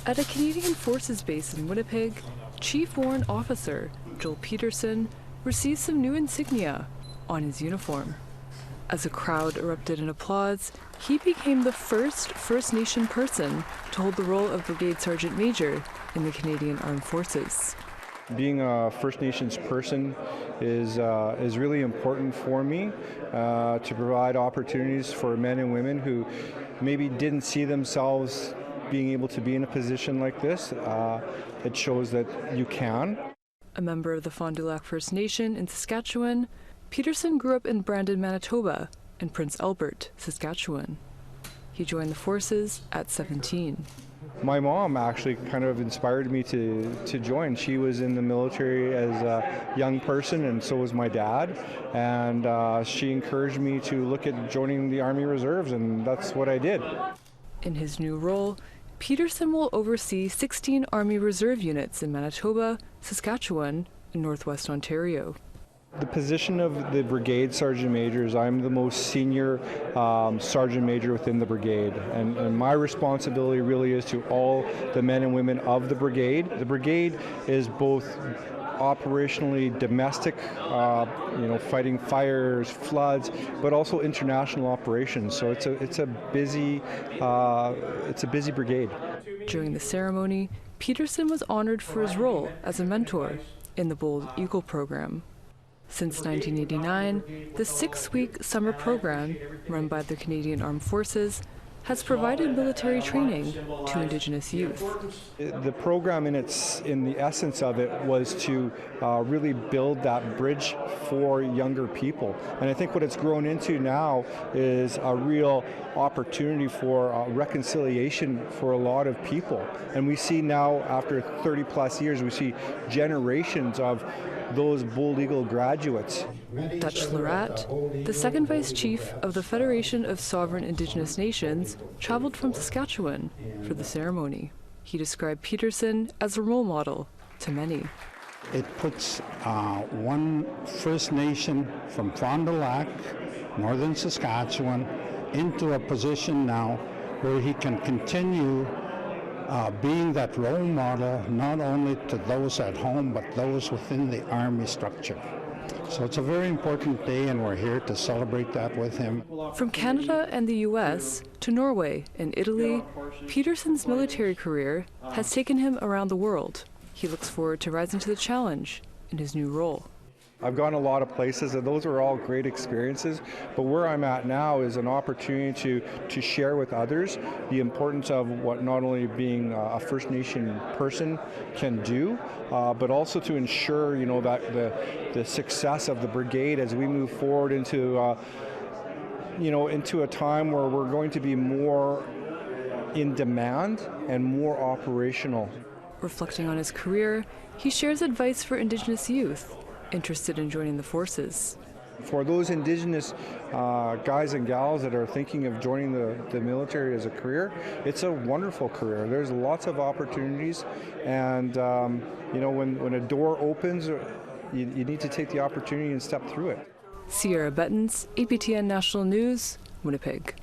At a Canadian Forces base in Winnipeg, Chief Warrant Officer Joel Pedersen received some new insignia on his uniform. As a crowd erupted in applause, he became the first First Nation person to hold the role of Brigade Sergeant Major in the Canadian Armed Forces. Being a First Nations person is really important for me to provide opportunities for men and women who maybe didn't see themselves being able to be in a position like this. It shows that you can. A member of the Fond du Lac First Nation in Saskatchewan, Pedersen grew up in Brandon, Manitoba, and Prince Albert, Saskatchewan. He joined the forces at 17. My mom actually kind of inspired me to join. She was in the military as a young person, and so was my dad. And she encouraged me to look at joining the Army Reserves, and that's what I did. In his new role, Pedersen will oversee 16 Army Reserve units in Manitoba, Saskatchewan, and Northwest Ontario. The position of the Brigade Sergeant Major is I'm the most senior Sergeant Major within the brigade, and my responsibility really is to all the men and women of the brigade. The brigade is both operationally domestic, fighting fires, floods, but also international operations. So it's a busy brigade. During the ceremony, Pedersen was honored for his role as a mentor in the Bold Eagle program. Since 1989, the 6-week summer program, run by the Canadian Armed Forces, has provided military training to Indigenous youth. The program in the essence of it was to really build that bridge for younger people. And I think what it's grown into now is a real opportunity for reconciliation for a lot of people. And we see now, after 30 plus years, we see generations of those Bold Eagle graduates. Dutch Lata, the second Vice Chief of the Federation of Sovereign Indigenous Nations, traveled from Saskatchewan for the ceremony. He described Pedersen as a role model to many. It puts one First Nation from Fond du Lac, northern Saskatchewan, into a position now where he can continue being that role model not only to those at home but those within the Army structure. So it's a very important day, and we're here to celebrate that with him. From Canada and the U.S. to Norway and Italy, Pedersen's military career has taken him around the world. He looks forward to rising to the challenge in his new role. I've gone a lot of places, and those are all great experiences, but where I'm at now is an opportunity to share with others the importance of what not only being a First Nation person can do, but also to ensure, that the success of the brigade as we move forward into a time where we're going to be more in demand and more operational. Reflecting on his career, he shares advice for Indigenous youth interested in joining the forces. For those Indigenous guys and gals that are thinking of joining the military as a career, it's a wonderful career. There's lots of opportunities, and when a door opens, you need to take the opportunity and step through it. Sierra Bettens, APTN National News, Winnipeg.